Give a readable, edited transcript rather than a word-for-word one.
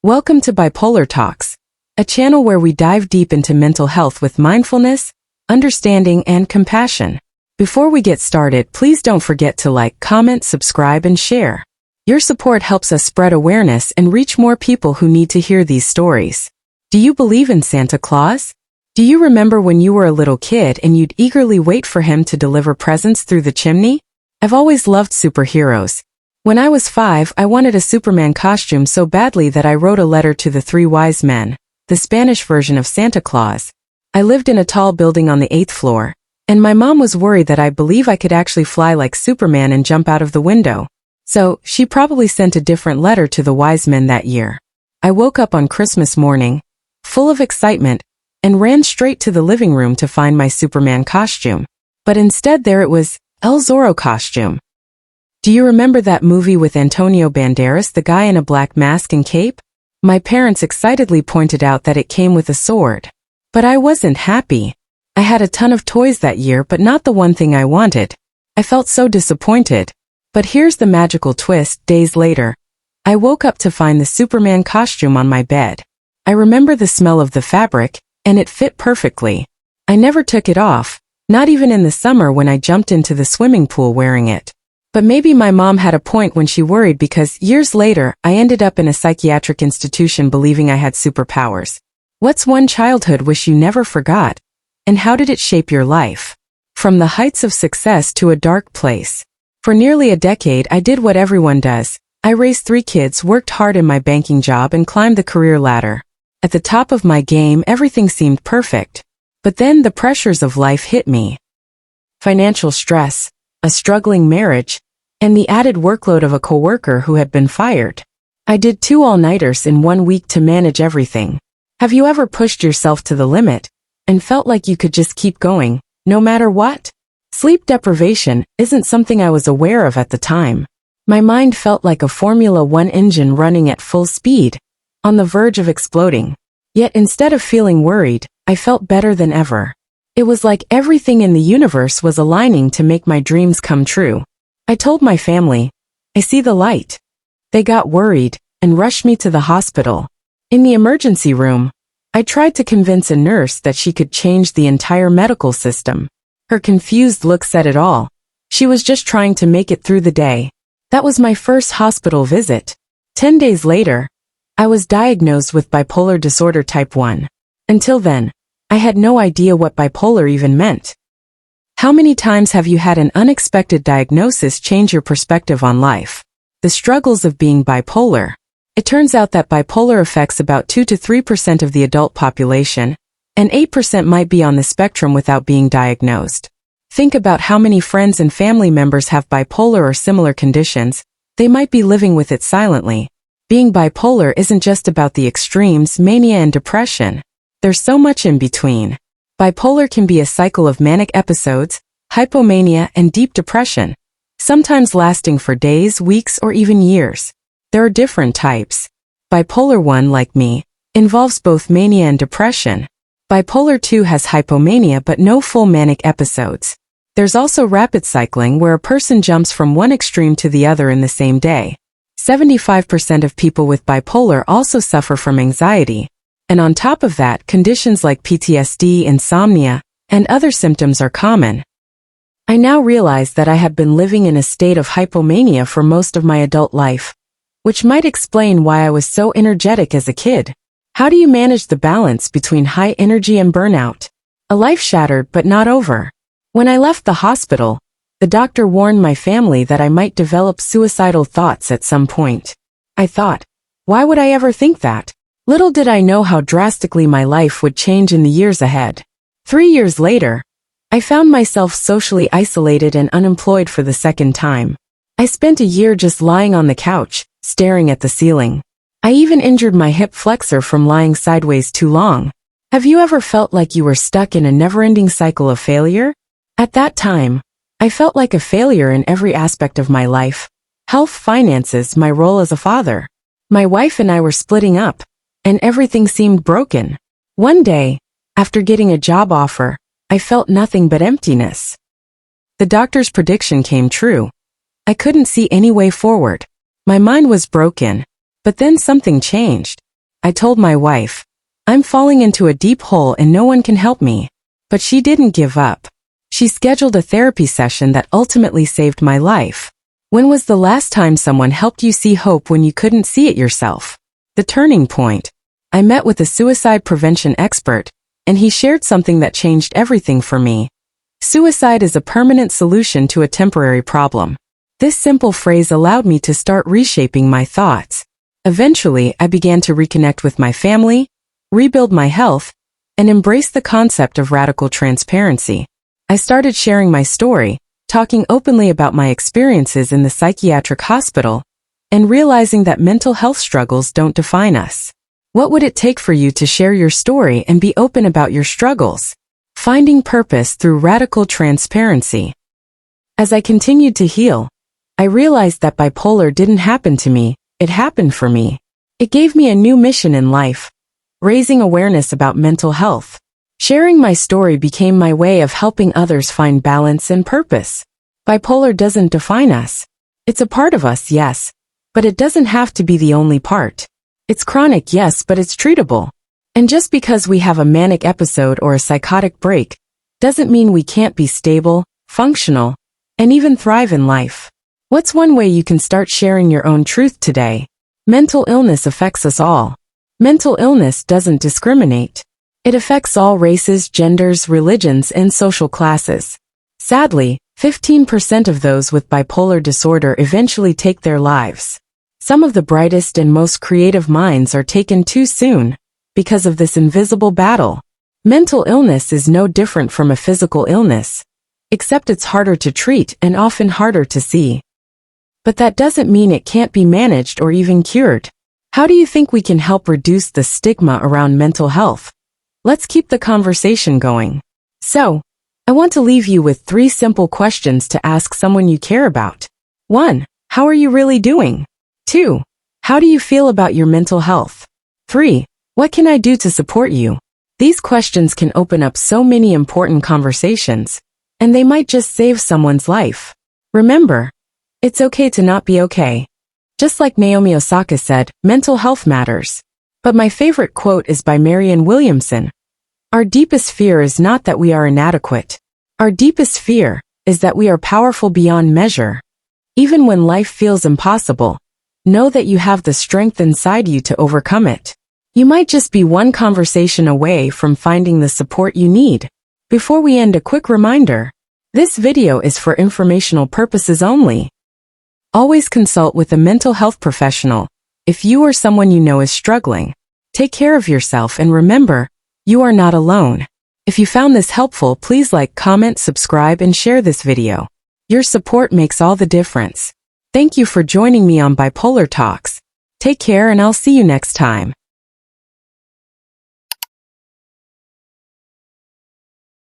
Welcome to Bipolar Talks, a channel where we dive deep into mental health with mindfulness, understanding, and compassion. Before we get started, please don't forget to like, comment, subscribe, and share. Your support helps us spread awareness and reach more people who need to hear these stories. Do you believe in Santa Claus? Do you remember when you were a little kid and you'd eagerly wait for him to deliver presents through the chimney? I've always loved superheroes. When I was 5, I wanted a Superman costume so badly that I wrote a letter to the Three Wise Men, the Spanish version of Santa Claus. I lived in a tall building on the 8th floor, and my mom was worried that I believe I could actually fly like Superman and jump out of the window. So, she probably sent a different letter to the wise men that year. I woke up on Christmas morning, full of excitement, and ran straight to the living room to find my Superman costume. But instead there it was, El Zorro costume. Do you remember that movie with Antonio Banderas, the guy in a black mask and cape? My parents excitedly pointed out that it came with a sword. But I wasn't happy. I had a ton of toys that year, but not the one thing I wanted. I felt so disappointed. But here's the magical twist: days later, I woke up to find the Superman costume on my bed. I remember the smell of the fabric, and it fit perfectly. I never took it off, not even in the summer when I jumped into the swimming pool wearing it. But maybe my mom had a point when she worried, because years later, I ended up in a psychiatric institution believing I had superpowers. What's one childhood wish you never forgot? And how did it shape your life? From the heights of success to a dark place. For nearly a decade, I did what everyone does. I raised 3 kids, worked hard in my banking job, and climbed the career ladder. At the top of my game, everything seemed perfect. But then the pressures of life hit me. Financial stress, a struggling marriage, and the added workload of a coworker who had been fired. I did 2 all-nighters in 1 week to manage everything. Have you ever pushed yourself to the limit and felt like you could just keep going, no matter what? Sleep deprivation isn't something I was aware of at the time. My mind felt like a Formula One engine running at full speed, on the verge of exploding. Yet instead of feeling worried, I felt better than ever. It was like everything in the universe was aligning to make my dreams come true. I told my family, I see the light. They got worried and rushed me to the hospital. In the emergency room, I tried to convince a nurse that she could change the entire medical system. Her confused look said it all. She was just trying to make it through the day. That was my first hospital visit. 10 days later, I was diagnosed with bipolar disorder type 1. Until then, I had no idea what bipolar even meant. How many times have you had an unexpected diagnosis change your perspective on life? The struggles of being bipolar. It turns out that bipolar affects about 2 to 3% of the adult population, and 8% might be on the spectrum without being diagnosed. Think about how many friends and family members have bipolar or similar conditions. They might be living with it silently. Being bipolar isn't just about the extremes, mania and depression. There's so much in between. Bipolar can be a cycle of manic episodes, hypomania, and deep depression, sometimes lasting for days, weeks, or even years. There are different types. Bipolar 1, like me, involves both mania and depression. Bipolar 2 has hypomania but no full manic episodes. There's also rapid cycling, where a person jumps from one extreme to the other in the same day. 75% of people with bipolar also suffer from anxiety. And on top of that, conditions like PTSD, insomnia, and other symptoms are common. I now realize that I have been living in a state of hypomania for most of my adult life, which might explain why I was so energetic as a kid. How do you manage the balance between high energy and burnout? A life shattered but not over. When I left the hospital, the doctor warned my family that I might develop suicidal thoughts at some point. I thought, why would I ever think that? Little did I know how drastically my life would change in the years ahead. 3 years later, I found myself socially isolated and unemployed for the second time. I spent a year just lying on the couch, staring at the ceiling. I even injured my hip flexor from lying sideways too long. Have you ever felt like you were stuck in a never-ending cycle of failure? At that time, I felt like a failure in every aspect of my life. Health, finances, my role as a father. My wife and I were splitting up, and everything seemed broken. One day, after getting a job offer, I felt nothing but emptiness. The doctor's prediction came true. I couldn't see any way forward. My mind was broken. But then something changed. I told my wife, "I'm falling into a deep hole and no one can help me." But she didn't give up. She scheduled a therapy session that ultimately saved my life. When was the last time someone helped you see hope when you couldn't see it yourself? The turning point. I met with a suicide prevention expert, and he shared something that changed everything for me. Suicide is a permanent solution to a temporary problem. This simple phrase allowed me to start reshaping my thoughts. Eventually, I began to reconnect with my family, rebuild my health, and embrace the concept of radical transparency. I started sharing my story, talking openly about my experiences in the psychiatric hospital, and realizing that mental health struggles don't define us. What would it take for you to share your story and be open about your struggles? Finding purpose through radical transparency. As I continued to heal, I realized that bipolar didn't happen to me, it happened for me. It gave me a new mission in life, raising awareness about mental health. Sharing my story became my way of helping others find balance and purpose. Bipolar doesn't define us. It's a part of us, yes, but it doesn't have to be the only part. It's chronic, yes, but it's treatable. And just because we have a manic episode or a psychotic break, doesn't mean we can't be stable, functional, and even thrive in life. What's one way you can start sharing your own truth today? Mental illness affects us all. Mental illness doesn't discriminate. It affects all races, genders, religions, and social classes. Sadly, 15% of those with bipolar disorder eventually take their lives. Some of the brightest and most creative minds are taken too soon because of this invisible battle. Mental illness is no different from a physical illness, except it's harder to treat and often harder to see. But that doesn't mean it can't be managed or even cured. How do you think we can help reduce the stigma around mental health? Let's keep the conversation going. So, I want to leave you with 3 simple questions to ask someone you care about. 1. How are you really doing? 2. How do you feel about your mental health? 3. What can I do to support you? These questions can open up so many important conversations, and they might just save someone's life. Remember, it's okay to not be okay. Just like Naomi Osaka said, mental health matters. But my favorite quote is by Marianne Williamson. Our deepest fear is not that we are inadequate. Our deepest fear is that we are powerful beyond measure. Even when life feels impossible, know that you have the strength inside you to overcome it. You might just be one conversation away from finding the support you need. Before we end, a quick reminder. This video is for informational purposes only. Always consult with a mental health professional if you or someone you know is struggling. Take care of yourself and remember, you are not alone. If you found this helpful, please like, comment, subscribe, and share this video. Your support makes all the difference. Thank you for joining me on Bipolar Talks. Take care and I'll see you next time.